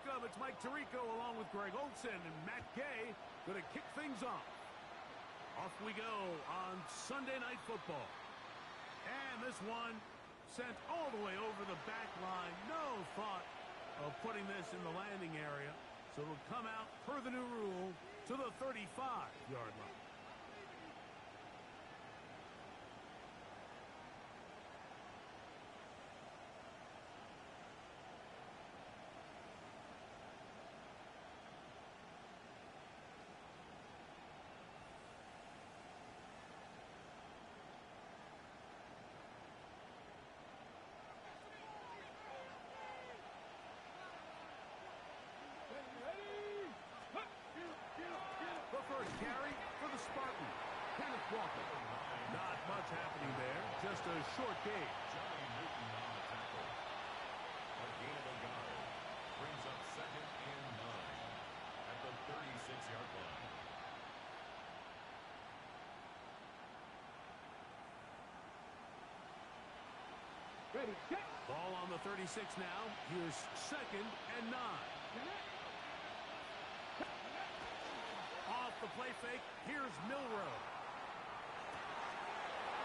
welcome. It's Mike Tirico along with Greg Olson and Matt Gay going to kick things off. Off we go on Sunday Night Football. And this one sent all the way over the back line. No thought of putting this in the landing area. So it'll come out, per the new rule, to the 35-yard line. The first carry for the Spartan, Kenneth Walker. Not much happening there, just a short gain. Johnny Newton on the tackle. A gain of a yard brings up 2nd and 9 at the 36-yard line. Ready, set. Ball on the 36 now. Here's 2nd and 9. Off the play fake, here's Milrow.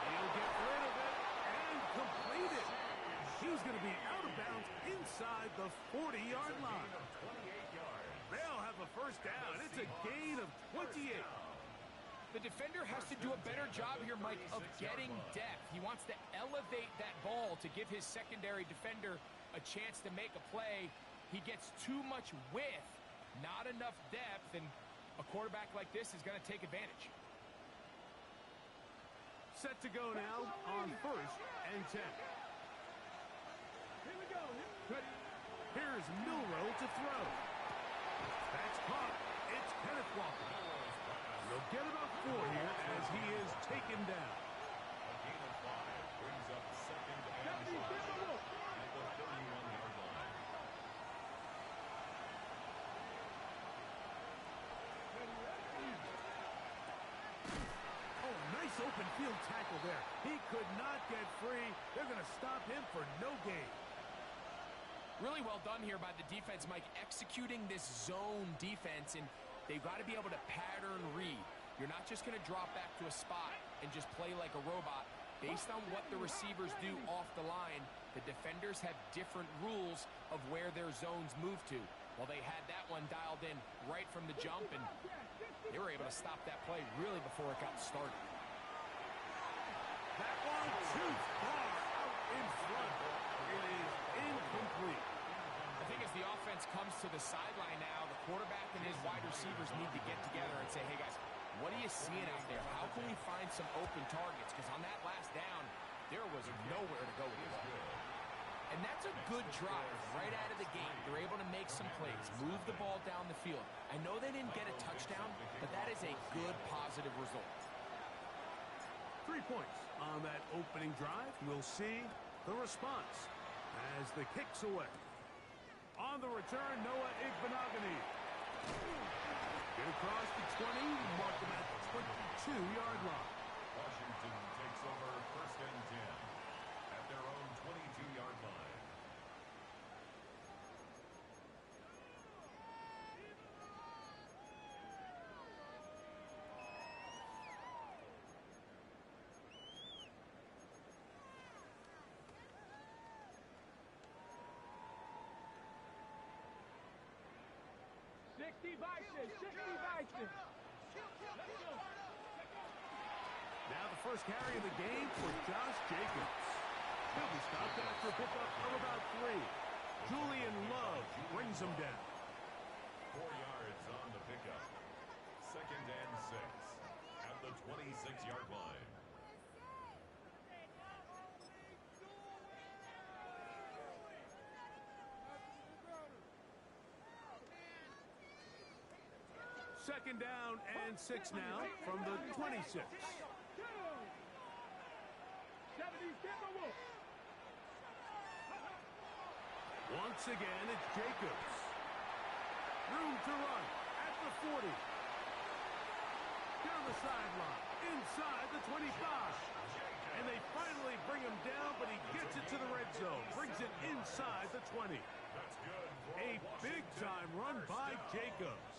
He'll get rid of it and complete it. He's going to be out of bounds inside the 40-yard line. They'll have a first down. It's a gain of 28. The defender has to do a better job here, Mike, of getting depth. He wants to elevate that ball to give his secondary defender a chance to make a play. He gets too much width, not enough depth, and a quarterback like this is going to take advantage. Set to go now on 1st and 10. Here we go. Here's Milrow to throw. That's caught. It's Kenneth Walker. He'll get about 4 here as he is taken down. A gain of 5 brings up 2nd and 5 at the 31-yard line. Oh, nice open field tackle there. He could not get free. They're going to stop him for no gain. Really well done here by the defense, Mike, executing this zone defense, and they've got to be able to pattern read. You're not just going to drop back to a spot and just play like a robot. Based on what the receivers do off the line, the defenders have different rules of where their zones move to. Well, they had that one dialed in right from the jump, and they were able to stop that play really before it got started. That one too far out in front. It is incomplete. I think as the offense comes to the sideline now, the quarterback and his wide receivers need to get together and say, hey, guys, what are you seeing out there? How can we find some open targets? Because on that last down, there was nowhere to go with the ball. And that's a good drive right out of the gate. They're able to make some plays, move the ball down the field. I know they didn't get a touchdown, but that is a good, positive result. 3 points on that opening drive. We'll see the response as the kick's away. On the return, Noah Igbenogany. Get across the 20, mark them at the 22-yard line. Washington takes over 1st and 10 at their own 22-yard line. Now the first carry of the game for Josh Jacobs. He'll be stopped after a pickup of about 3. Julian Love brings him down. 4 yards on the pickup. 2nd and 6 at the 26-yard line. Second down and 6 now from the 26. Once again, it's Jacobs. Room to run at the 40. Down the sideline, inside the 25. And they finally bring him down, but he gets it to the red zone. Brings it inside the 20. That's good for A big-time run by Jacobs.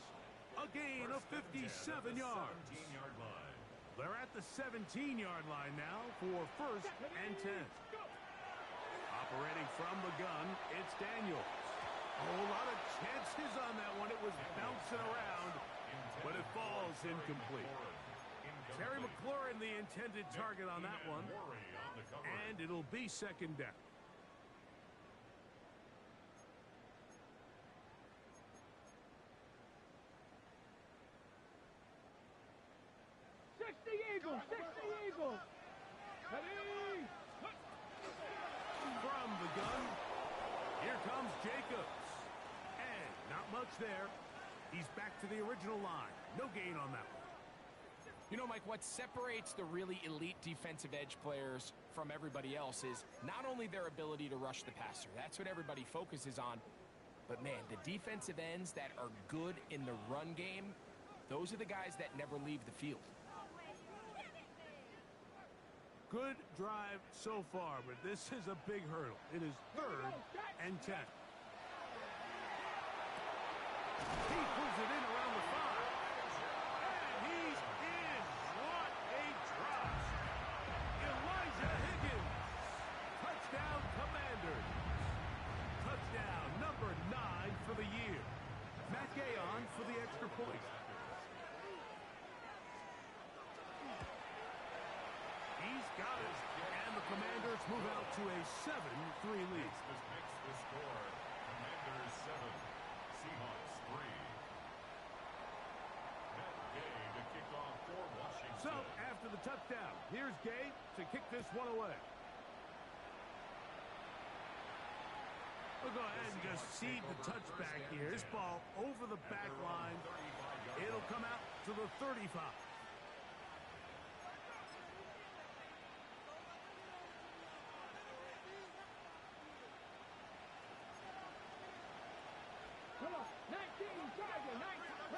A gain of 57 yards. 17-yard line. They're at the 17-yard line now for 1st and 10. Operating from the gun, it's Daniels. A whole lot of chances on that one. It was bouncing around, but it falls incomplete. Terry McLaurin, the intended target on that one, and it'll be 2nd down. Eagle, 60 Eagle. Ready? From the gun, here comes Jacobs. And not much there. He's back to the original line. No gain on that one. You know, Mike, what separates the really elite defensive edge players from everybody else is not only their ability to rush the passer. That's what everybody focuses on. But, man, the defensive ends that are good in the run game, those are the guys that never leave the field. Good drive so far, but this is a big hurdle. It is 3rd and 10. He pulls it in around the 5. And he's in. What a drop. Elijah Higgins. Touchdown, Commanders. Touchdown number 9 for the year. Matt Gay on for the extra point. He's got it. And the Commanders move out to a 7-3 lead. Makes the score. Commanders 7, Seahawks 3. Matt Gay to kick off for Washington. So, after the touchdown, here's Gay to kick this one away. We'll go ahead and just seed the touchback here. This ball over the back line. It'll come out to the 35.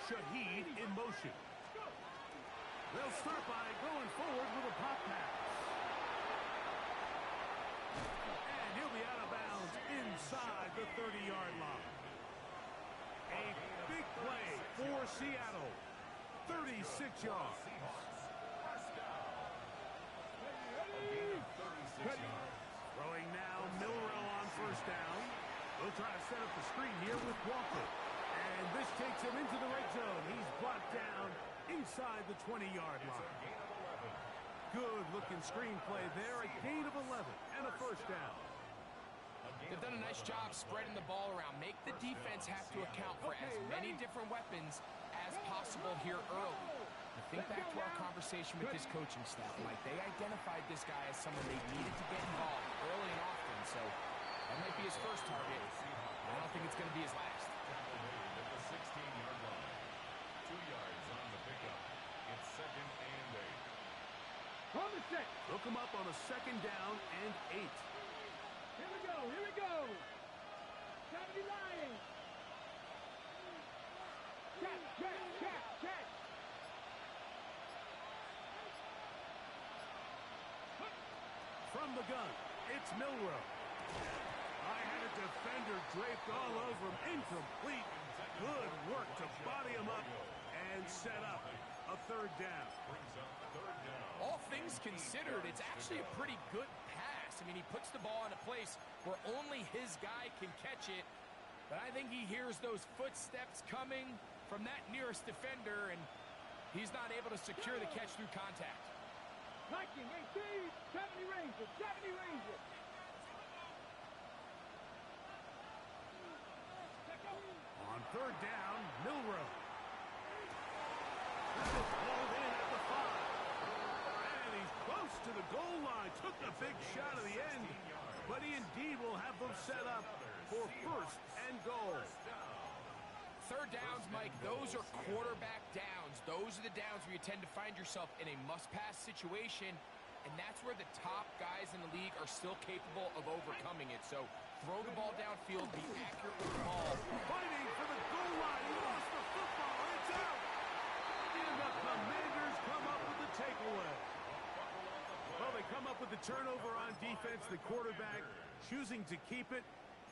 Shaheed in motion. They'll start by going forward with a pop pass. And he'll be out of bounds inside the 30-yard line. A big play for Seattle. 36 yards. Throwing now, Milrow on 1st down. They'll try to set up the screen here with Walker. And this takes him into the red zone. He's brought down inside the 20-yard line. Good-looking screenplay there. A gain of 11 and a 1st down. They've done a nice job spreading the ball around. Make the defense have to account for as many different weapons as possible here early. But think back to our conversation with this coaching staff. Like, they identified this guy as someone they needed to get involved early and often. So that might be his first target. I don't think it's going to be his last. At the 16-yard line. 2 yards on the pickup. It's 2nd and 8. On the set. They'll come up on a 2nd down and 8. Here we go, here we go. 70 Lions. Catch. From the gun, it's Milrow. I had a defender draped all over him. Incomplete. Good work to body him up and set up a 3rd down. All things considered, it's actually a pretty good pass. I mean, he puts the ball in a place where only his guy can catch it. But I think he hears those footsteps coming from that nearest defender, and he's not able to secure the catch through contact. Viking, 18, 70 Rangers, 70 Rangers. On 3rd down, Milrow. That is hauled in at the 5. And he's close to the goal line. Took a big shot at the end. But he indeed will have them set up for 1st and goal. 3rd downs, Mike, those are quarterback downs. Those are the downs where you tend to find yourself in a must-pass situation, and that's where the top guys in the league are still capable of overcoming it. So throw the ball downfield, be accurate with the ball. Fighting for the goal line. He lost the football. It's out. And the Commanders come up with the takeaway. Well, they come up with the turnover on defense. The quarterback choosing to keep it.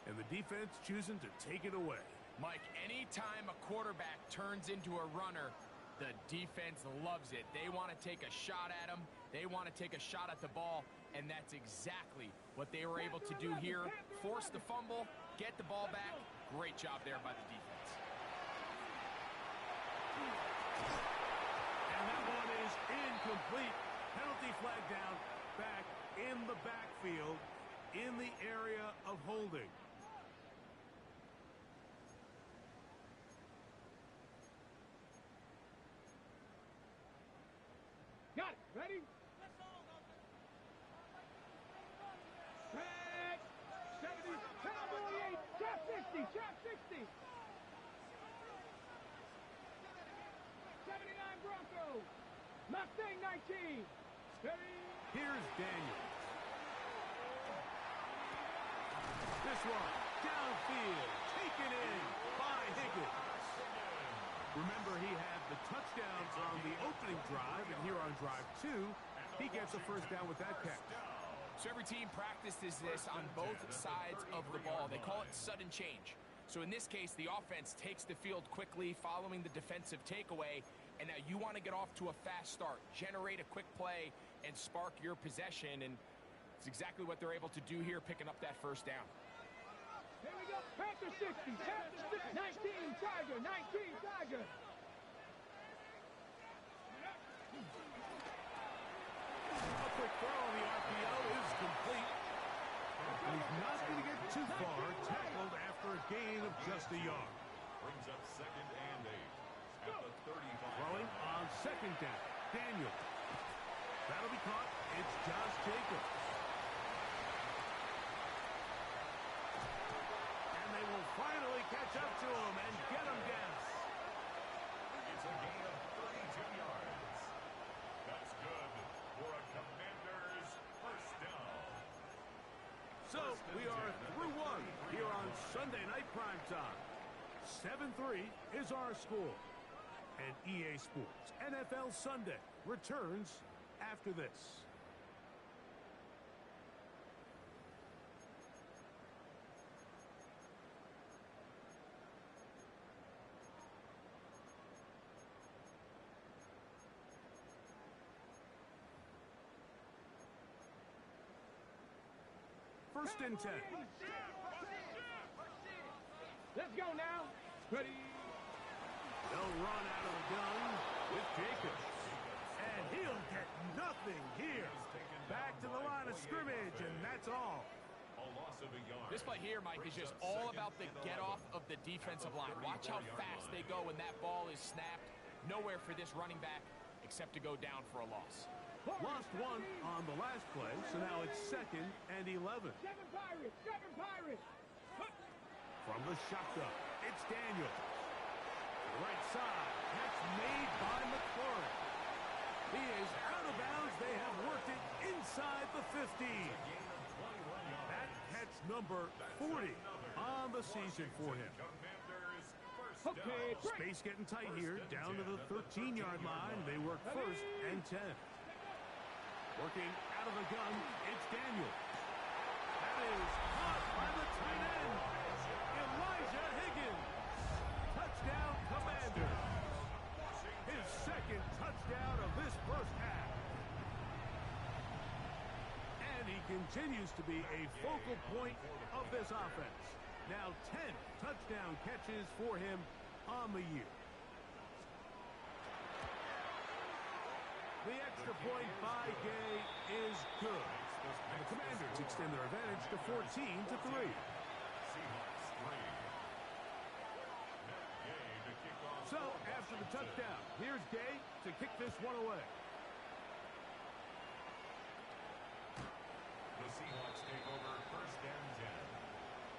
And the defense choosing to take it away. Mike, anytime a quarterback turns into a runner, the defense loves it. They want to take a shot at him. They want to take a shot at the ball, and that's exactly what they were able to do here. Force the fumble, get the ball back. Great job there by the defense. And that one is incomplete. Penalty flag down, back in the backfield, in the area of holding. Got it. Ready? Back. 70. Cowboy 8. Trap 60. Trap 60. 79 Broncos. Mustang 19. Steady. Here's Daniels. This one, downfield, taken in by Higgins. Remember, he had the touchdown on the opening drive, and here on drive 2, he gets a first down with that catch. So every team practices this on both sides of the ball. They call it sudden change. So in this case, the offense takes the field quickly following the defensive takeaway, and now you want to get off to a fast start, generate a quick play, and spark your possession, and it's exactly what they're able to do here, picking up that first down. Here we go. Panther 60. Panther 60. 19 Tiger. 19 Tiger. A quick throw on the RPO is complete. And he's not going to get too far, tackled after a gain of just a yard. Brings up 2nd and 8 at the 35. Throwing on 2nd down, Daniels. That'll be caught. It's Josh Jacobs. And they will finally catch up to him and get him down. It's a gain of 32 yards. That's good for a Commanders first down. So we are through one here on Sunday Night Primetime. 7-3 is our score. And EA Sports NFL Sunday returns after this. First and 10. Let's go now. Ready. They'll run out of the gun with Jacobs. And he'll get nothing here. Back to the line of scrimmage, and that's all. A loss of a yard. This play here, Mike, is just all about the get-off of the defensive line. Watch how fast they go when that ball is snapped. Nowhere for this running back except to go down for a loss. Lost one on the last play, so now it's 2nd and 11. 7 Pirates. 7 Pirates. From the shotgun, it's Daniels. The right side, catch made by McLaurin. He is out of bounds. They have worked it inside the 15. That catch number 40 on the season for him. Commanders first Okay. down. Space getting tight here, down to the 13-yard line. They work 1st and 10. Working out of the gun, it's Daniels. That is caught by the tight end, Elijah Higgins. Touchdown, Commanders. His 2nd touchdown of this first half. And he continues to be a focal point of this offense. Now 10 touchdown catches for him on the year. The extra point by Gay is good. And the Commanders extend their advantage to 14-3. Seahawks 3. Gay to kick off. So, after the touchdown, here's Gay to kick this one away. The Seahawks take over 1st and 10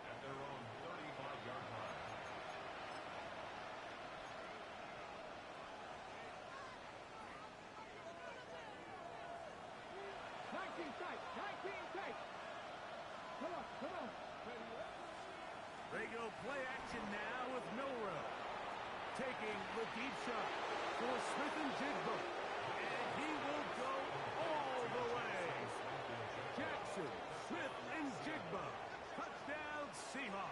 at their own 35-yard line. Come on. They go play action now with Milrow. Taking the deep shot for Smith and Jigba. And he will go all the way. Jackson, Smith, and Jigba. Touchdown, Seahawks.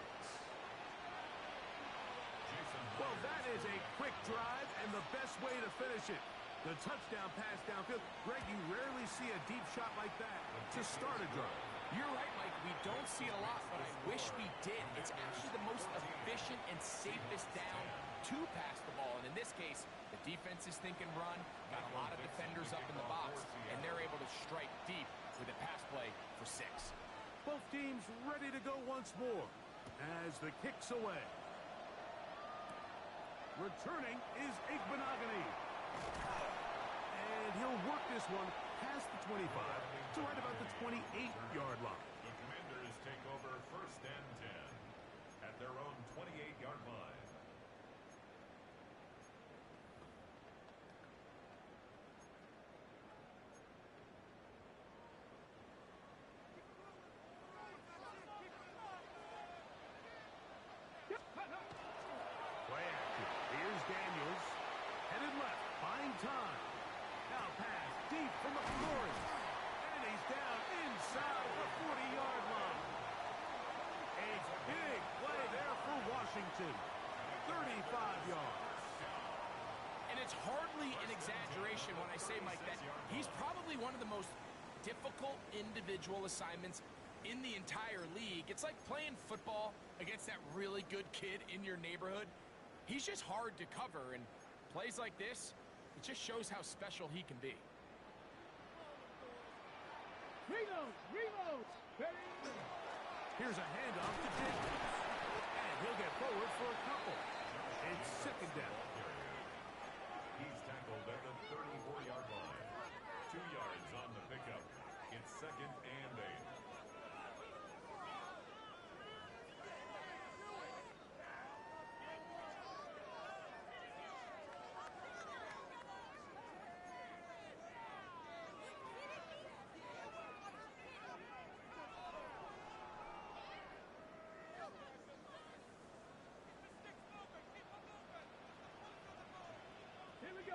is a quick drive and the best way to finish it. The touchdown pass downfield. Greg, you rarely see a deep shot like that to start a drive. You're right, Mike. We don't see it a lot, but I wish we did. It's actually the most efficient and safest down to pass the ball. And in this case, the defense is thinking run, got a lot of defenders up in the box, and they're able to strike deep with a pass play for 6. Both teams ready to go once more as the kick's away. Returning is Igbenogany. And he'll work this one past the 25 to right about the 28-yard line. The Commanders take over 1st and 10 at their own 28-yard line. Play action. Here's Daniels. Headed left. Buying time. Now pass deep from the McLaurin. And he's down inside the 40-yard line. A big play there for Washington. 35 yards. And it's hardly an exaggeration when I say, Mike, that he's probably one of the most difficult individual assignments in the entire league. It's like playing football against that really good kid in your neighborhood. He's just hard to cover, and plays like this, it just shows how special he can be. Reload. Here's a handoff to Jenkins. And he'll get forward for a couple. It's 2nd down. He's tackled at the 34-yard line. 2 yards on the pickup. It's 2nd and 8.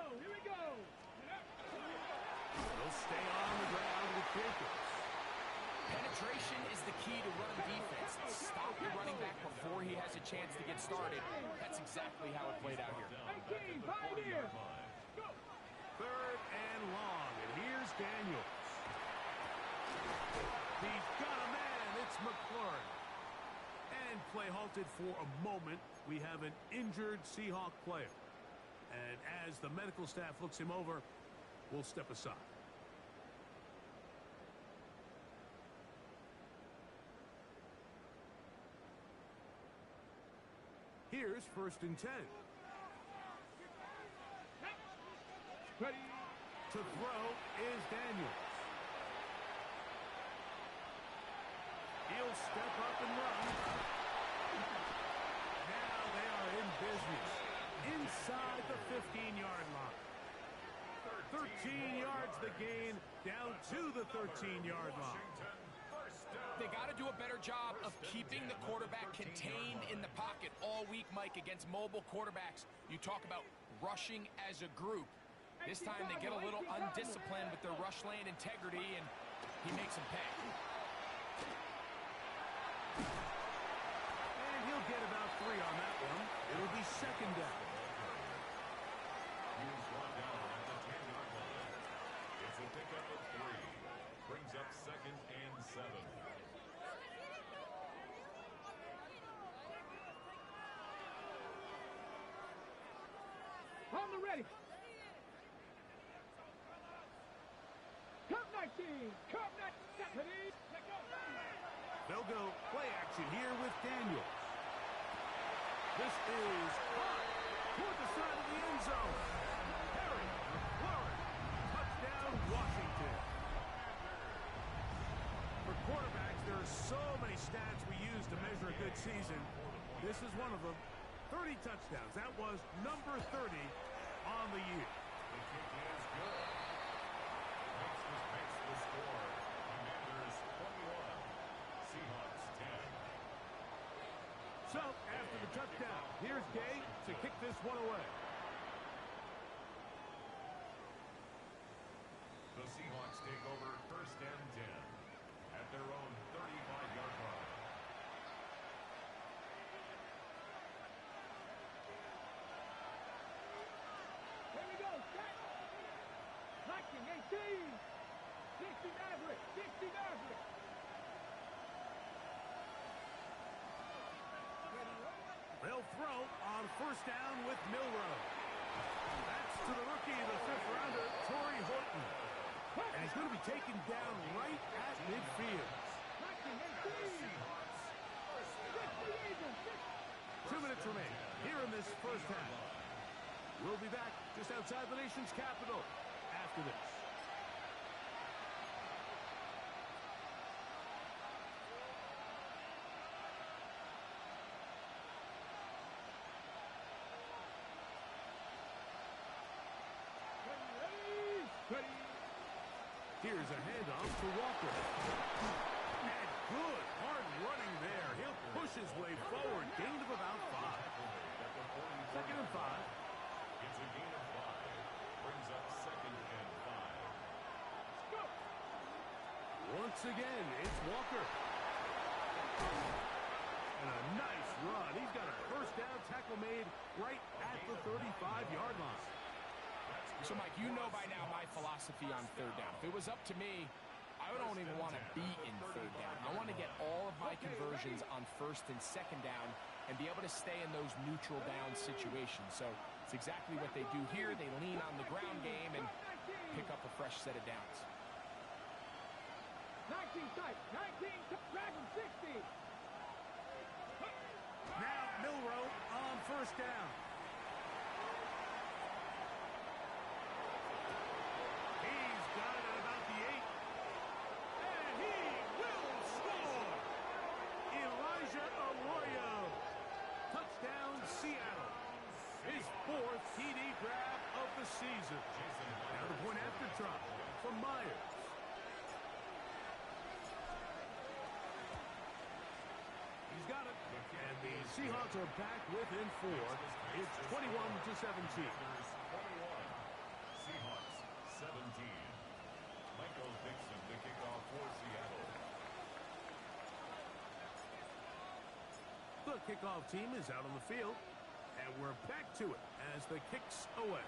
Here we go. They'll stay on the ground with Jenkins. Penetration is the key to run defense. Stop the running back before he has a chance to get started. That's exactly how it played out here. 18, 5 here. 3rd and long. And here's Daniels. He's got a man. It's McLaurin. And play halted for a moment. We have an injured Seahawk player. And as the medical staff looks him over, we'll step aside. Here's 1st and 10. Ready. To throw is Daniels. He'll step up and run. Now they are in business. Inside the 15-yard line. 13 yards the gain, down to the 13-yard line. They got to do a better job of keeping the quarterback contained in the pocket all week, Mike, against mobile quarterbacks. You talk about rushing as a group. This time they get a little undisciplined with their rush lane integrity, and he makes them pay. And he'll get about 3 on that one. It'll be 2nd down. He's brought down at the 10-yard line. It's a pickup of 3. Brings up 2nd and 7. On the ready. Cup 19. Cup 19. Ready. Let go. They'll go play action here with Daniels. This is hot toward the side of the end zone. Perry, McLaurin, touchdown Washington. For quarterbacks, there are so many stats we use to measure a good season. This is one of them. 30 touchdowns. That was number 30 on the year. The kick is good. Makes the score. Commanders 21. Seahawks 10. So, after the touchdown, here's Gay to kick this one away. The Seahawks take over 1st and 10 at their own 35-yard line. 60 yards. They'll throw on first down with Milroe. That's to the rookie, the fifth-rounder, Torrey Horton. And he's going to be taken down right at midfield. 2 minutes remain here in this first half. We'll be back just outside the nation's capital after this. Here's a handoff to Walker. And good, hard running there. He'll push his way forward. Gain of about 5. Second and 5. It's a gain of 5. Brings up second and 5. Once again, it's Walker. And a nice run. He's got a first down tackle made right at the 35-yard line. So, Mike, you know by now my philosophy on third down. If it was up to me, I don't even want to be in third down. I want to get all of my conversions on first and second down and be able to stay in those neutral down situations. So it's exactly what they do here. They lean on the ground game and pick up a fresh set of downs. 19 tight, 19 Dragon 60. Now Milroe on first down. He's got it at about the 8. And he will score! Elijah Arroyo. Touchdown, Seattle. His 4th TD grab of the season. Now the point after drop from Myers. He's got it. And the Seahawks are back within 4. It's 21-17. 21. Seahawks 17. Michael Dixon to kick off for Seattle. The kickoff team is out on the field, and we're back to it as the kick's away.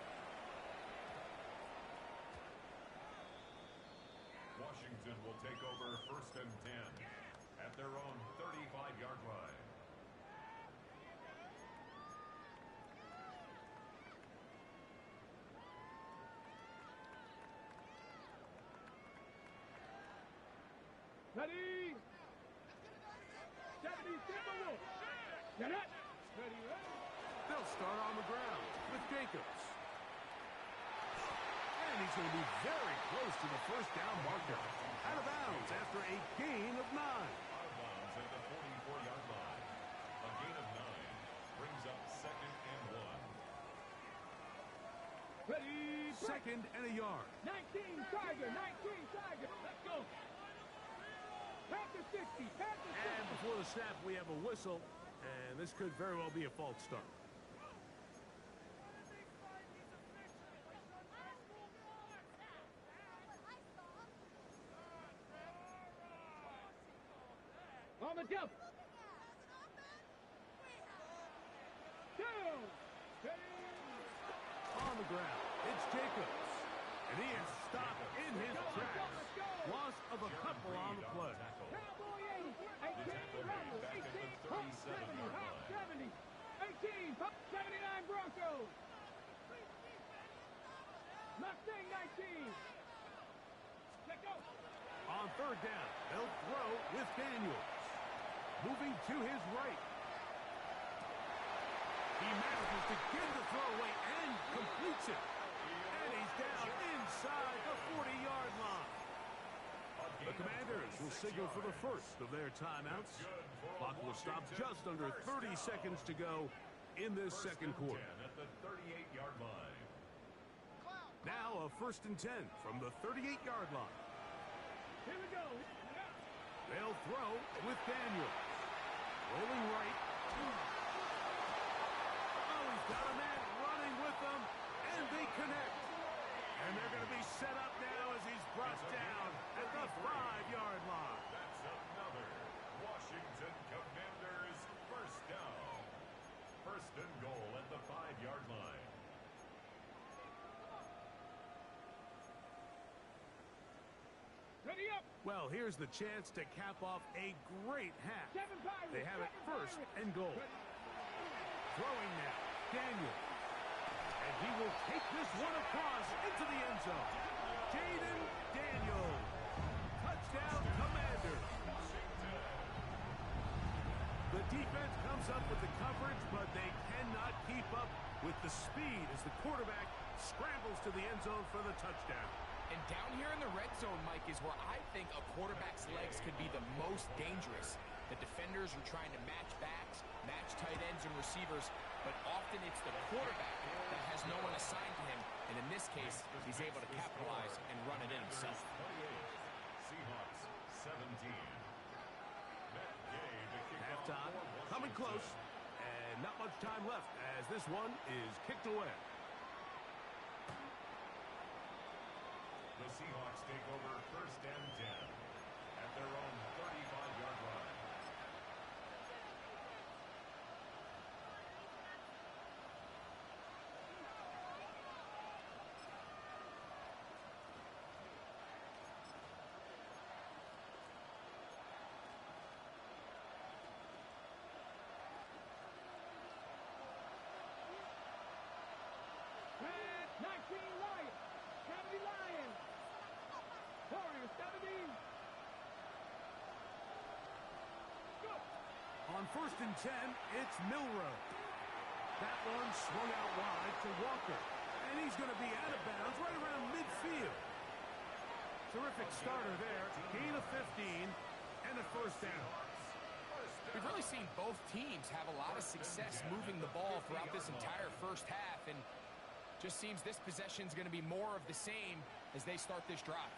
Washington will take over first and 10 at their own 35-yard line. Ready? 70 Timberwolves. Get it. Ready, ready. They'll start on the ground with Jacobs. And he's going to be very close to the first down marker. Out of bounds after a gain of 9. Out of bounds at the 44-yard line. A gain of 9 brings up second and 1. Ready. Second and a yard. 19 Tiger. 19 Tiger. Let's go. Panther 60. Panther 60. And before the snap, we have a whistle. And this could very well be a false start. On the jump. Down. On the ground, it's Jacobs. And he is stopped in his tracks. Loss of a couple on the play. Cowboy 80. 18 Rebels. 18 Hawk 70. Hawk 70. 18 Hawk 79 Broncos. Mustang 19. Let go. On third down, they'll throw with Daniels. Moving to his right. He manages to get the throw away and completes it. And he's down inside the 40-yard line. The Commanders will signal for the first of their timeouts. Clock will stop just under 30 seconds to go in this second quarter. At the 38-yard line. Now a first and 10 from the 38-yard line. Here we go. They'll throw with Daniels. Rolling right. Oh, he's got a man running with them, and they connect. And they're going to be set up now as he's brought down at the 5-yard line. That's another Washington Commanders first down. First and goal at the 5-yard line. Ready up. Well, here's the chance to cap off a great half. Seven Pirates. They have it first and goal. Throwing now, Daniel. And he will take this one across into the end zone. Jaden Daniel. Touchdown, Commander. The defense comes up with the coverage, but they cannot keep up with the speed as the quarterback scrambles to the end zone for the touchdown. And down here in the red zone, Mike, is where I think a quarterback's legs could be the most dangerous. The defenders are trying to match backs, match tight ends and receivers, but often it's the quarterback that has no one assigned to him. And in this case, he's able to capitalize and run it in himself. Seahawks 17. Halftime, coming close, and not much time left as this one is kicked away. The Seahawks take over first and 10 at their own 35-yard line. Red 19 Lions. 70 Lions. Warriors 17. Go. On first and 10, it's Milrow. That one swung out wide to Walker. And he's going to be out of bounds right around midfield. Terrific starter there. Gain of 15 and a first down. We've really seen both teams have a lot of success moving the ball throughout this entire first half, and just seems this possession is going to be more of the same as they start this drive.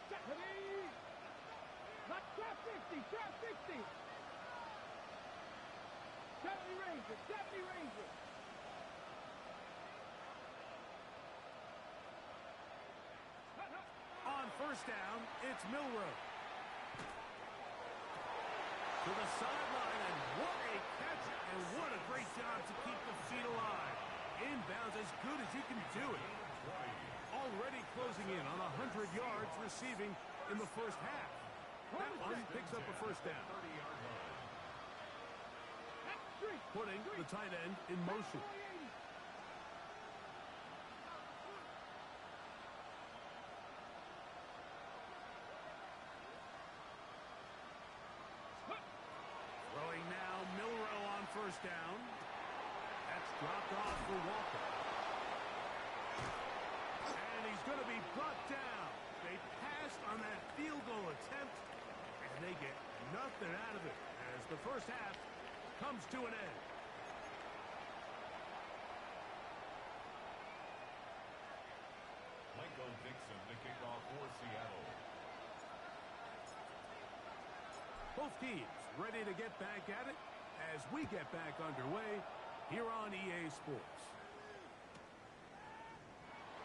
Ready. Trap 60. Trap 60. 70 Rangers. 70 Rangers. On first down, it's Milrow. To the sideline, and what a catch, and what a great job to keep the feet alive. Inbounds as good as you can do it. Already closing in on 100 yards receiving in the first half. That one picks up a first down. Putting the tight end in motion. Throwing now, Milrow on first down. That's dropped off for Walker. And he's going to be brought down. They passed on that field goal attempt, and they get nothing out of it as the first half comes to an end. Michael Dixon to kick off for Seattle. Both teams ready to get back at it as we get back underway here on EA Sports.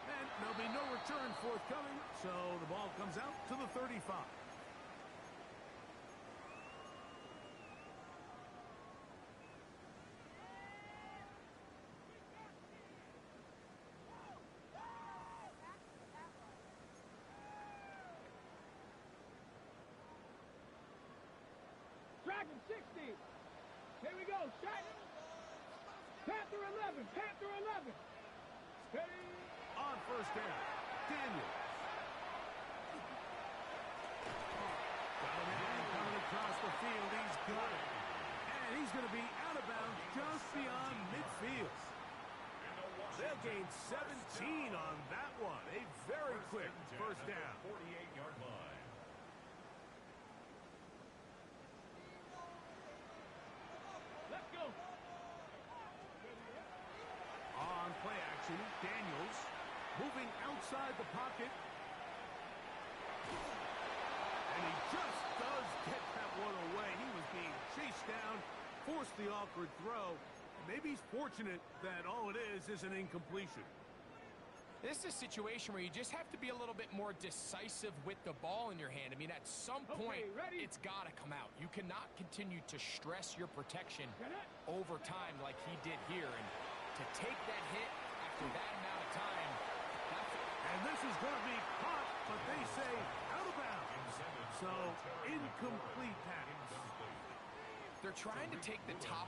And there'll be no return forthcoming, so the ball comes out to the 35. Dragon 60. Here we go. Shot. Panther 11. Panther 11. Steady. On first down, Daniel. Got a man coming across the field. He's got it. And he's going to be out of bounds just beyond midfield. They'll gain 17 on that one. A very quick first down. 48-yard line. Let's go. On play action, Daniels moving outside the pocket. And he just does get that one away. He was being chased down, forced the awkward throw. Maybe he's fortunate that all it is an incompletion. This is a situation where you just have to be a little bit more decisive with the ball in your hand. I mean, at some point, it's got to come out. You cannot continue to stress your protection over time like he did here. And to take that hit after that amount of time, and this is going to be caught, but they say out of bounds. So, incomplete pass. They're trying to take the top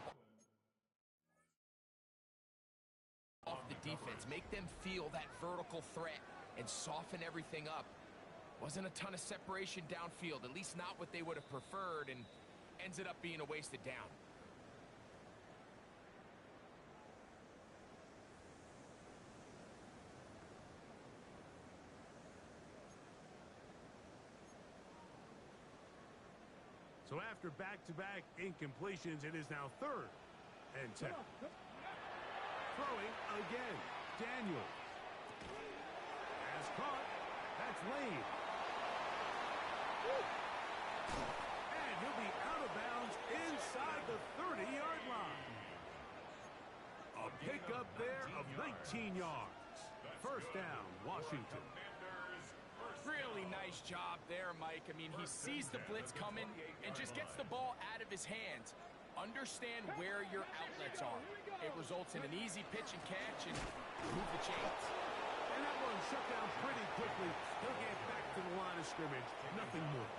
off the defense, make them feel that vertical threat, and soften everything up. Wasn't a ton of separation downfield, at least not what they would have preferred, and ended up being a wasted down. So after back-to-back incompletions, it is now 3rd and 10. Throwing again. Daniels. Has caught. That's Lane. And he'll be out of bounds inside the 30-yard line. A pickup there of 19 yards. First down, Washington. Really nice job there, Mike. I mean, he sees the blitz coming and just gets the ball out of his hands. Understand where your outlets are. It results in an easy pitch and catch and move the chains. And that one shut down pretty quickly. He'll get back to the line of scrimmage. Nothing more.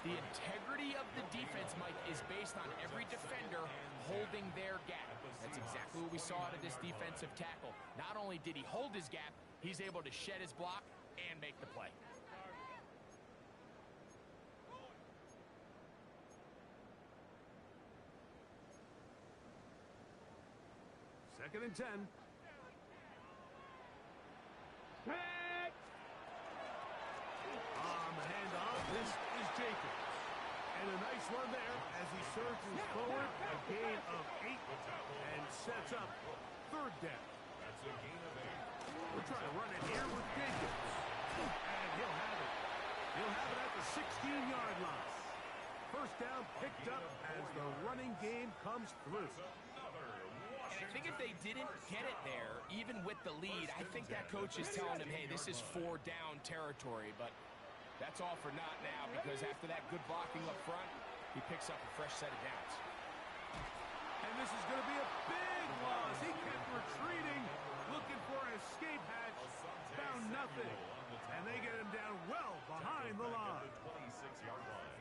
The integrity of the defense, Mike, is based on every defender holding their gap. That's exactly what we saw out of this defensive tackle. Not only did he hold his gap, he's able to shed his block and make the play. Second and 10. On the handoff, this is Jacobs. And a nice run there as he surges forward, a gain of 8, and sets up 3rd down. That's a gain of 8. We're trying to run it here with Jacobs. And he'll have it. He'll have it at the 16-yard line. First down picked up as the running game comes through. And I think if they didn't get it there, even with the lead, I think that coach is telling them, hey, this is 4 down territory. But that's all for naught now, because after that good blocking up front, he picks up a fresh set of downs. And this is going to be a big loss. He kept retreating, looking for an escape hatch, found nothing. And they get him down well behind the line.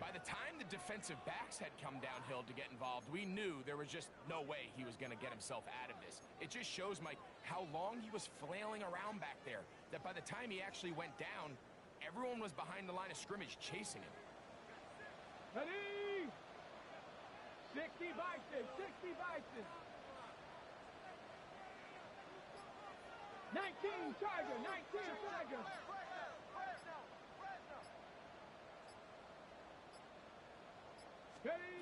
By the time the defensive backs had come downhill to get involved, we knew there was just no way he was going to get himself out of this. It just shows, Mike, how long he was flailing around back there, that by the time he actually went down, everyone was behind the line of scrimmage chasing him. Ready? 60 Bison, 60 Bison. 19 Tiger, 19 Tiger. Ready?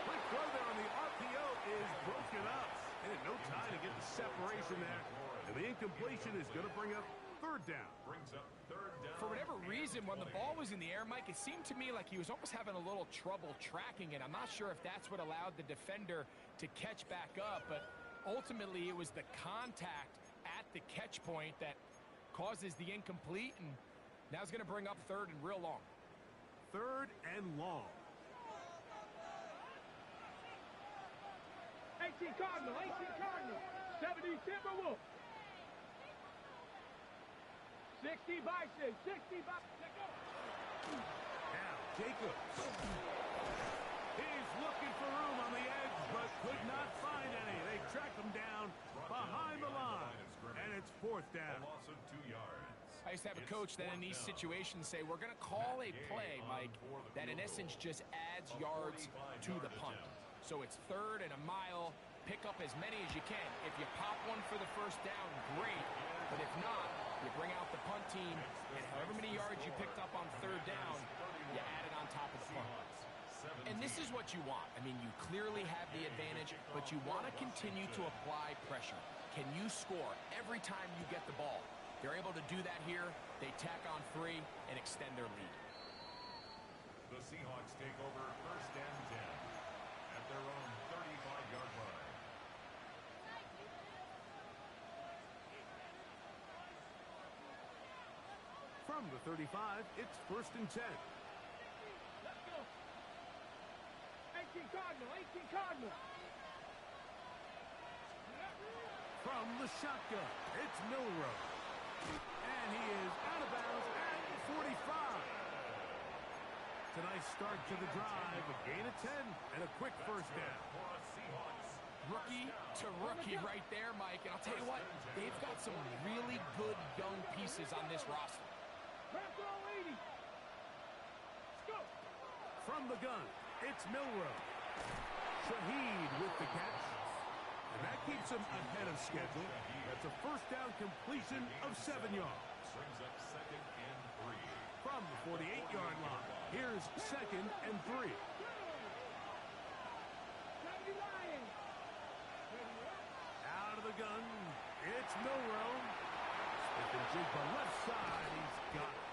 Quick throw there on the RPO is broken up. And no time to get the separation there. And the incompletion is going to bring up 3rd down. Brings up 3rd down. For whatever reason, when the ball was in the air, Mike, it seemed to me like he was almost having a little trouble tracking it. I'm not sure if that's what allowed the defender to catch back up, but ultimately it was the contact at the catch point that causes the incomplete, and now it's going to bring up 3rd and real long. 3rd and long. 18 Cardinal, 18 Cardinal. 70 Timberwolf. 60 Bison, 60 Bison. Now, Jacobs. He's looking for room on the edge, but could not find any. They track him down behind the line, and it's 4th down. A loss of 2 yards. I used to have a coach that in these situations say, we're going to call a play, Mike, that in essence just adds yards to the punt. So it's 3rd and a mile. Pick up as many as you can. If you pop one for the first down, great. But if not, you bring out the punt team, and however many yards you picked up on 3rd down, you add it on top of the punt. And this is what you want. I mean, you clearly have the advantage, but you want to continue to apply pressure. Can you score every time you get the ball? They're able to do that here. They tack on 3 and extend their lead. The Seahawks take over 1st and 10 at their own 35-yard line. From the 35, it's 1st and 10. Let's go. 18 Cardinal, 18 Cardinal. From the shotgun, it's Milrow. And he is out of bounds at the nice start to the drive. A gain of 10 and a quick first down. Rookie to rookie right there, Mike. And I'll tell you what, they've got some really good young pieces on this roster. From the gun, it's Milroe. Shaheed with the catch. And that keeps him ahead of schedule. That's a first down completion of 7 yards. Brings up 2nd and 3. From the 48-yard line, here's 2nd and 3. Out of the gun, it's Milroe. Smith and Jigba left side, he's got it.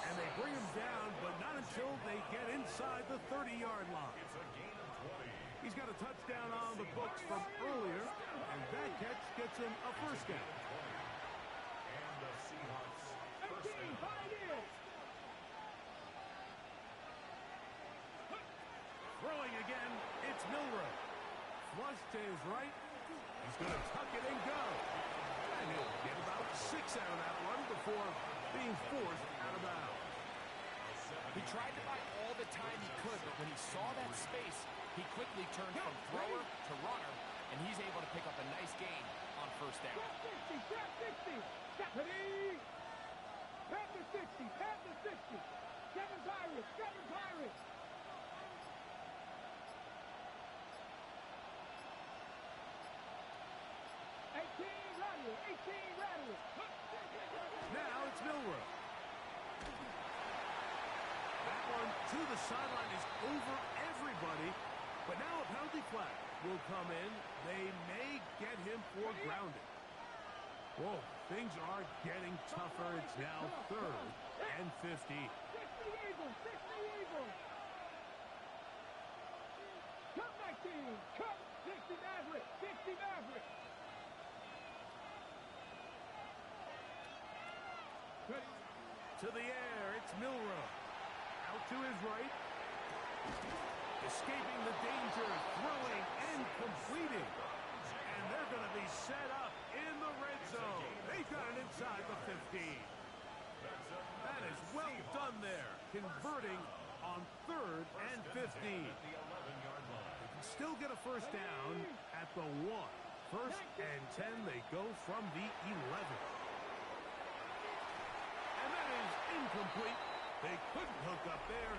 And they bring him down, but not until they get inside the 30-yard line. It's a gain of 20. He's got a touchdown on the books from earlier, and that catch gets him a first down. And the Seahawks first down. Throwing again, it's Milroe. Flush to his right. He's going to tuck it and go. And he'll get about 6 out of that one before being forced out of bounds. He tried to buy all the time he could, but when he saw that space, he quickly turned from thrower to runner, and he's able to pick up a nice gain on first down. Trap 60. Trap 60. Trap the 60. Trap the 60. 7 Pirates. 7 Pirates. Now it's Milroe. That one to the sideline is over everybody, but now a penalty flag will come in. They may get him for grounding. Whoa, things are getting tougher. It's now 3rd and 50. 60 Eagles. 60 Eagles. Cup 19. Cup 60 Maverick. 60 Maverick. To the air, it's Milroe. Out to his right. Escaping the danger, throwing and completing. And they're going to be set up in the red zone. They got it inside the 15. That is well done there, converting on 3rd and 15. They can still get a first down at the 1. 1st and 10, they go from the 11. And that is incomplete. They couldn't hook up there.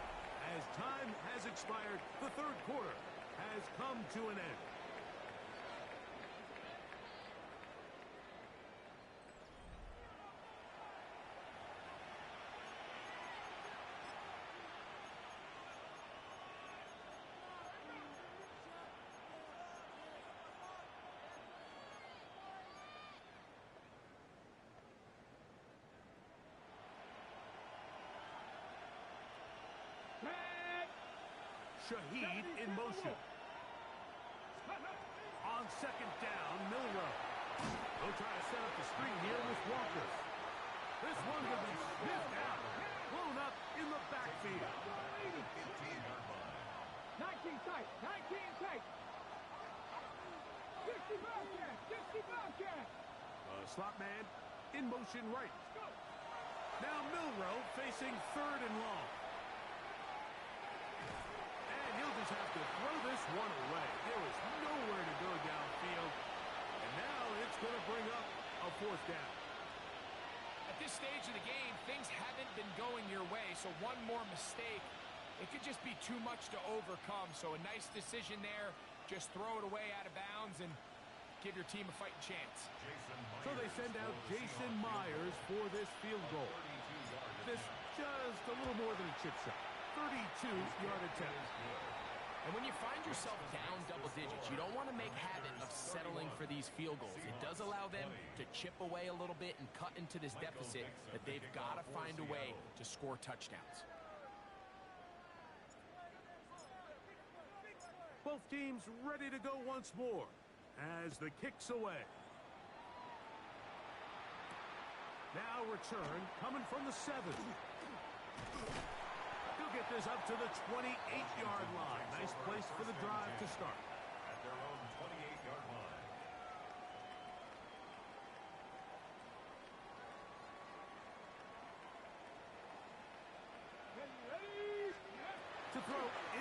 As time has expired, the 3rd quarter has come to an end. Shaheed in motion. On 2nd down, Milroe. They'll try to set up the screen here with Walker. This one will be sniffed out. Blown up in the backfield. 19 tight. 19 tight. 60 Bobcat. 60 Bobcat. Slot man in motion right. Now Milroe facing 3rd and long. He'll just have to throw this one away. There is nowhere to go downfield. And now it's going to bring up a 4th down. At this stage of the game, things haven't been going your way, so one more mistake, it could just be too much to overcome. So a nice decision there. Just throw it away out of bounds and give your team a fighting chance. So they send out Jason Myers for this field goal. This just a little more than a chip shot. 32-yard attempt. And when you find yourself down double digits, you don't want to make habit of settling for these field goals. It does allow them to chip away a little bit and cut into this deficit, but they've got to find a way to score touchdowns. Both teams ready to go once more as the kick's away. Now return coming from the 7. He'll get this up to the 28-yard line. Nice place for the drive to start. At their own 28-yard line.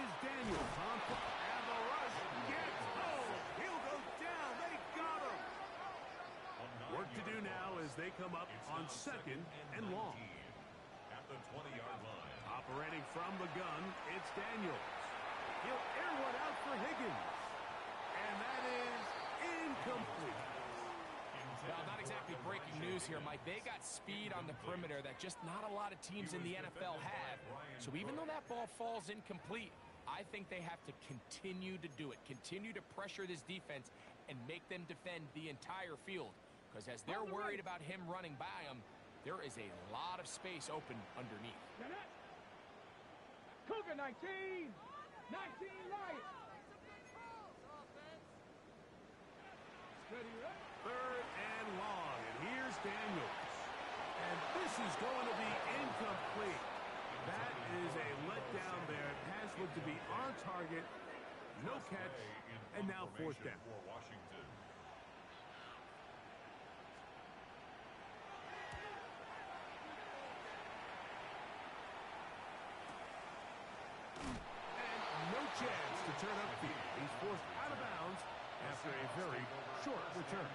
is Daniels on foot. And the rush gets home. He'll go down. They got him. Work to do now as they come up on second and long. At the 20-yard line. Operating from the gun, it's Daniels. He'll air one out for Higgins. And that is incomplete. Well, not exactly breaking news here, Mike. They got speed on the perimeter that just not a lot of teams in the NFL have. So even though that ball falls incomplete, I think they have to continue to do it. Continue to pressure this defense and make them defend the entire field. Because as they're worried about him running by them, there is a lot of space open underneath. Cougar 19! 19 right! Steady, right? Third and long, and here's Daniels. And this is going to be incomplete. That is a letdown there. Pass looked to be on target. No catch, and now fourth down. For Washington. And no chance to turn upfield. He's forced out of bounds after a very short return.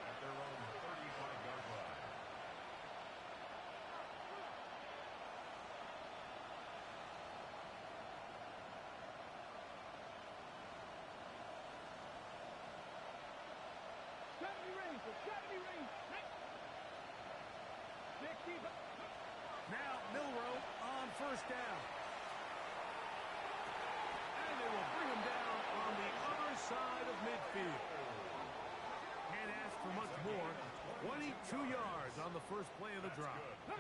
At their own 35-yard line. Now Milroe on first down. And they will bring him down on the other side of midfield. Can't ask for much more. 22 yards on the first play of the drive. A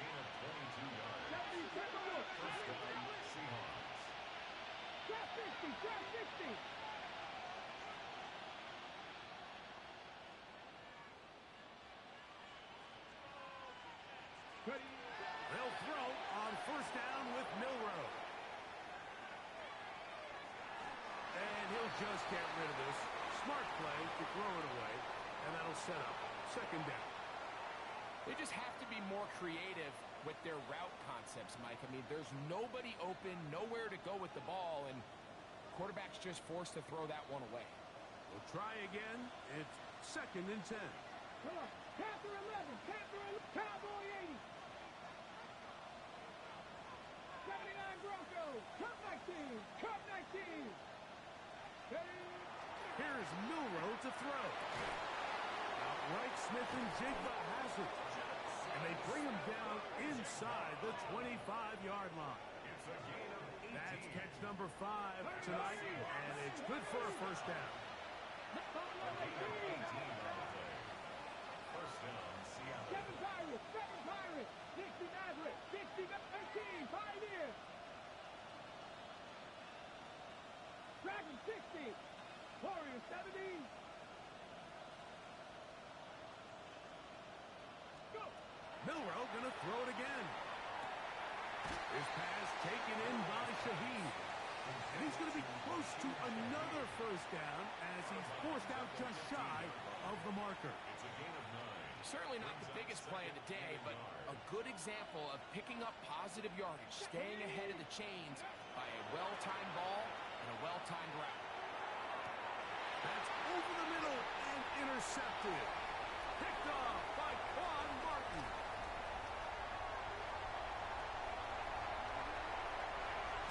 gain of 22 yards. First down, Seahawks. Drop 60, drop 60. They'll throw on first down with Milroe. And he'll just get rid of this. Smart play to throw it away, and that'll set up second down. They just have to be more creative with their route concepts, Mike. I mean, there's nobody open, nowhere to go with the ball, and quarterback's just forced to throw that one away. We'll try again. It's second and 10. Come on. Panther 11, Panther 11, Cowboy 80. 79 Broncos, Cup 19, Cup 19. Here's Milroe to throw. Outright Smith and Jigba has it. And they bring him down inside the 25-yard line. It's a gain of 18. That's catch number 5 tonight, and it's good for a first down. First down, Seattle. 7 Pirates, 60 Mavericks, 60 13, Pioneers. Dragon 60, Warriors 70. Go. Milroe going to throw it again. His pass taken in by Shaheed. And he's going to be close to another first down as he's forced out just shy of the marker. It's a gain of 9. Certainly not the biggest play of the day, but a good example of picking up positive yardage, staying ahead of the chains by a well-timed ball and a well-timed route. That's over the middle and intercepted. Picked off by Quan Martin.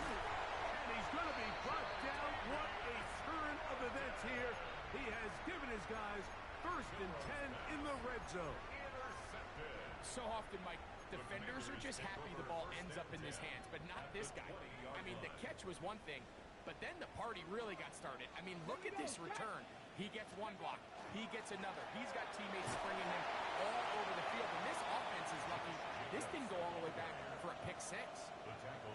And he's going to be brought down. What a turn of events here. He has given his guys first and 10 in the red zone. Intercepted. So often, Mike, defenders are just happy the ball ends up in his hands, but not this guy. I mean, the catch was one thing, but then the party really got started. I mean, look at this return. He gets one block. He gets another. He's got teammates springing him all over the field, and this offense is lucky. This didn't go all the way back for a pick six.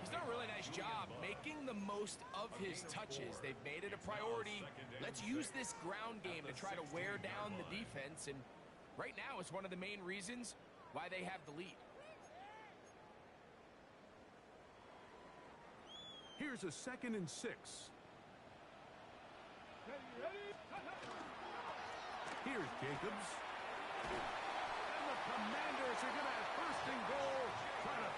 He's done a really nice job making the most of his touches. They've made it a priority. Let's use this ground game to try to wear down the defense, and right now it's one of the main reasons why they have the lead. Here's a second and 6. Here's Jacobs. And the Commanders are going to have first and goal. Trying to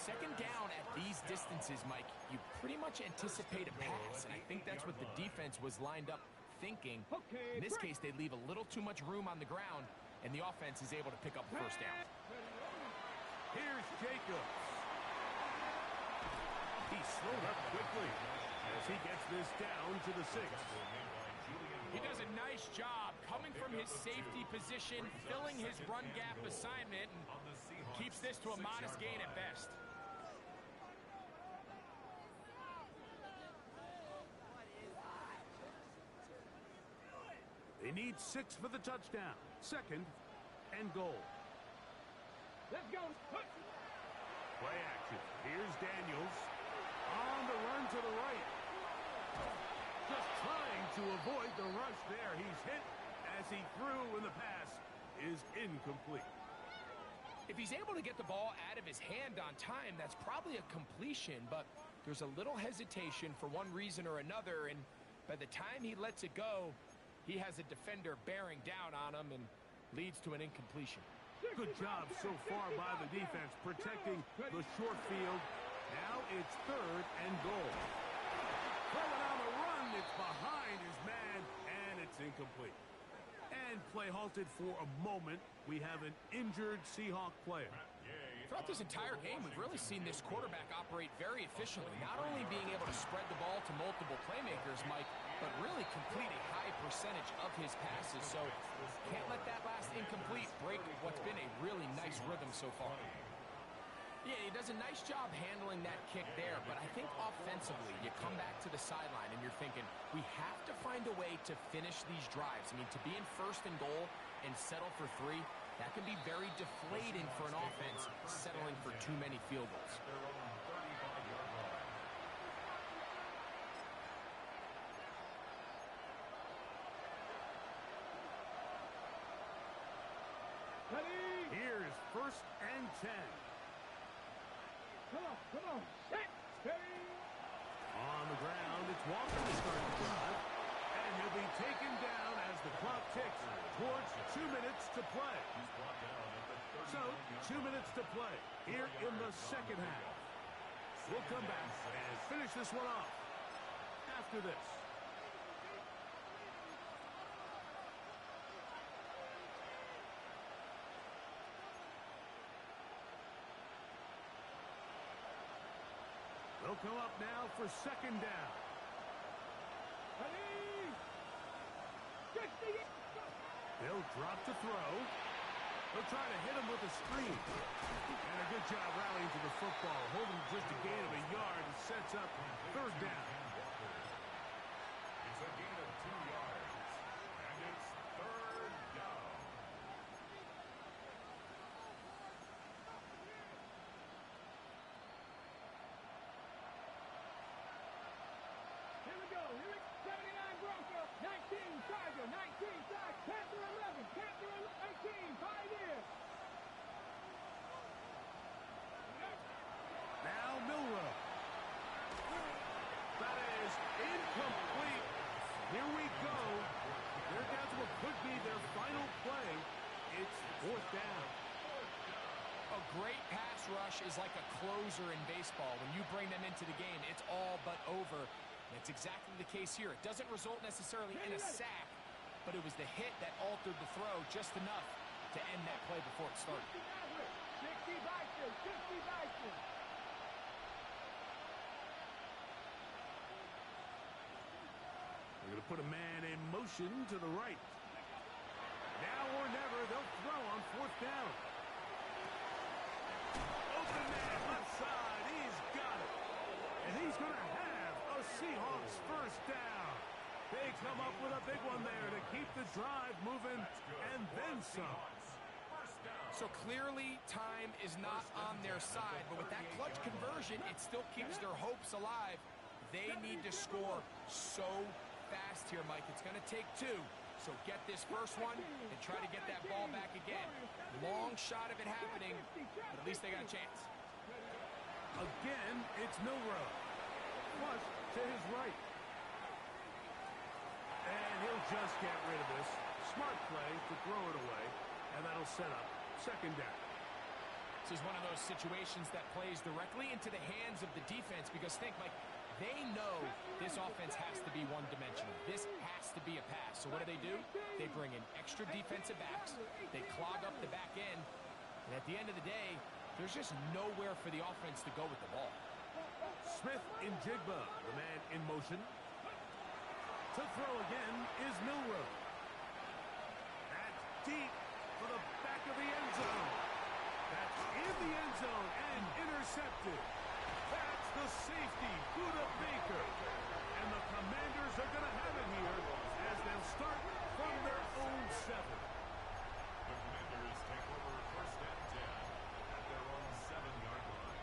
second down at these distances, Mike, you pretty much anticipate a pass, and I think that's what the defense was lined up thinking. In this case, they leave a little too much room on the ground, and the offense is able to pick up the first down. Here's Jacobs. He slowed up quickly as he gets this down to the 6. He does a nice job coming from his safety position, filling his run gap assignment, and keeps this to a modest gain at best. They need 6 for the touchdown. 2nd and goal. Let's go. Play action. Here's Daniels. On the run to the right. Just trying to avoid the rush there. He's hit as he threw, and the pass is incomplete. If he's able to get the ball out of his hand on time, that's probably a completion, but there's a little hesitation for one reason or another, and by the time he lets it go, he has a defender bearing down on him and leads to an incompletion. Good job so far by the defense protecting the short field. Now it's 3rd and goal. Throwing on the run, it's behind his man, and it's incomplete. And play halted for a moment. We have an injured Seahawk player. Throughout this entire game, we've really seen this quarterback operate very efficiently, not only being able to spread the ball to multiple playmakers, Mike, but really complete a high percentage of his passes. So can't let that last incomplete break what's been a really nice rhythm so far. Yeah, he does a nice job handling that kick there, but I think offensively, you come back to the sideline and you're thinking, we have to find a way to finish these drives. I mean, to be in 1st and goal and settle for 3, that can be very deflating for an offense settling for too many field goals. Here's 1st and 10. Come on. Set. Steady. On the ground, it's Walker to start the drive. And he'll be taken down as the clock ticks towards 2 minutes to play. So, 2 minutes to play here in the 2nd half. We'll come back and finish this one off after this. They'll come up now for 2nd down. They'll drop to throw. They'll try to hit him with a screen. And a good job rallying to the football. Holding just a gain of a yard and sets up 3rd down. It's a gain of 2 yards. And it's 3rd down. Here we go. 79 Broncos, 19 Tiger, 19 Tiger, Panther 11, Panther 18, Pioneers. Now Milrow. That is incomplete. Here we go. They're down to what could be their final play. It's 4th down. A great pass rush is like a closer in baseball. When you bring them into the game, it's all but over. That's exactly the case here. It doesn't result necessarily in a sack, but it was the hit that altered the throw just enough to end that play before it started. 60 Bison, 60 Bison. They're going to put a man in motion to the right. Now or never, they'll throw on 4th down. Open man, left side. He's got it. And he's going to have a Seahawks 1st down. They come up with a big one there to keep the drive moving and then some. So clearly, time is not on their side, but with that clutch conversion, it still keeps their hopes alive. They need to score so fast here, Mike. It's going to take 2. So get this first one and try to get that ball back again. Long shot of it happening, but at least they got a chance. Again, it's Milrow. Flush to his right. And he'll just get rid of this. Smart play to throw it away, and that'll set up 2nd down. This is one of those situations that plays directly into the hands of the defense because think, Mike, they know this offense has to be one-dimensional. This has to be a pass. So what do? They bring in extra defensive backs. They clog up the back end. And at the end of the day, there's just nowhere for the offense to go with the ball. Smith in Jigba, the man in motion. To throw again is Milroe. That's deep for the back of the end zone. That's in the end zone and intercepted. That's the safety, Buda Baker. And the Commanders are going to have it here as they'll start from their own 7. The Commanders take over first and 10 at their own 7-yard line.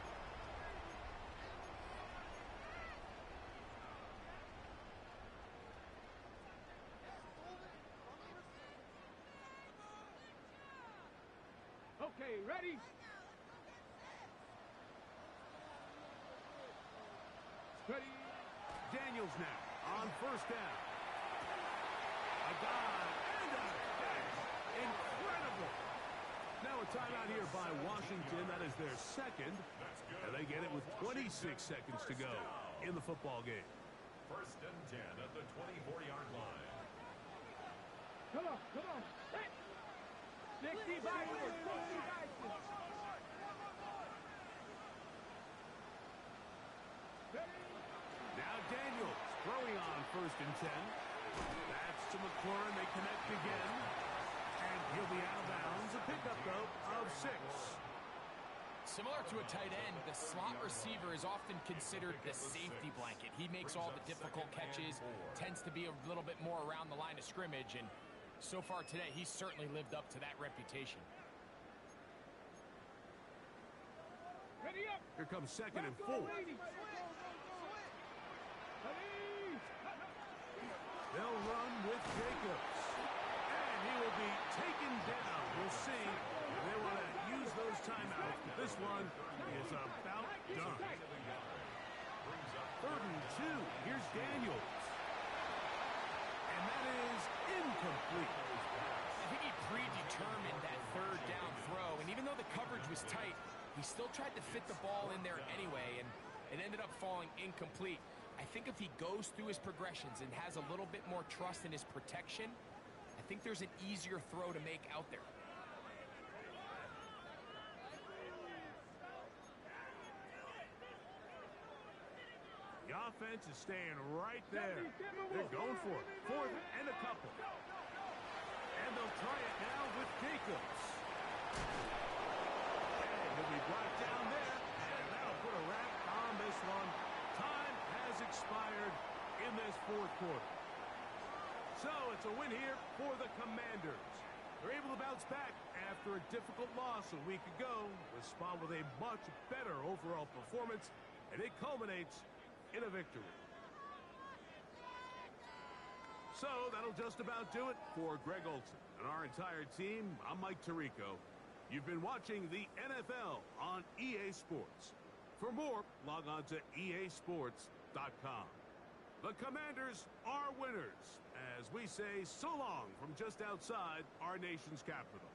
Okay, ready? Ready. Daniels now on first down. A dive and a catch. Incredible. Now a timeout here by Washington. That is their second. And they get it with 26 seconds to go in the football game. First and 10 at the 24-yard line. Come on, come on. 60 backwards, 60 backwards. Now Daniels throwing on first and 10. That's to McLaurin. They connect again. And he'll be out of bounds. A pickup, though, of 6. Similar to a tight end, the slot receiver is often considered the safety blanket. He makes all the difficult catches, tends to be a little bit more around the line of scrimmage, and so far today, he's certainly lived up to that reputation. Ready up. Here comes second and 4. They'll run with Jacobs. And he will be taken down. We'll see. They want to use those timeouts. This one is about done. Third and 2. Here's Daniels. And that is incomplete. I think he predetermined that third down throw, and even though the coverage was tight, he still tried to fit the ball in there anyway, and it ended up falling incomplete. I think if he goes through his progressions and has a little bit more trust in his protection, I think there's an easier throw to make out there. The offense is staying right there. They're going for it. Fourth and a couple. And they'll try it now with Jacobs. And he'll be brought down there. And that'll put a wrap on this one. Time has expired in this fourth quarter. So it's a win here for the Commanders. They're able to bounce back after a difficult loss a week ago. Was spot with a much better overall performance. And it culminates in a victory. So that'll just about do it for Greg Olsen and our entire team. I'm Mike Tirico. You've been watching the NFL on EA Sports. For more, log on to easports.com. The Commanders are winners, as we say so long from just outside our nation's capital.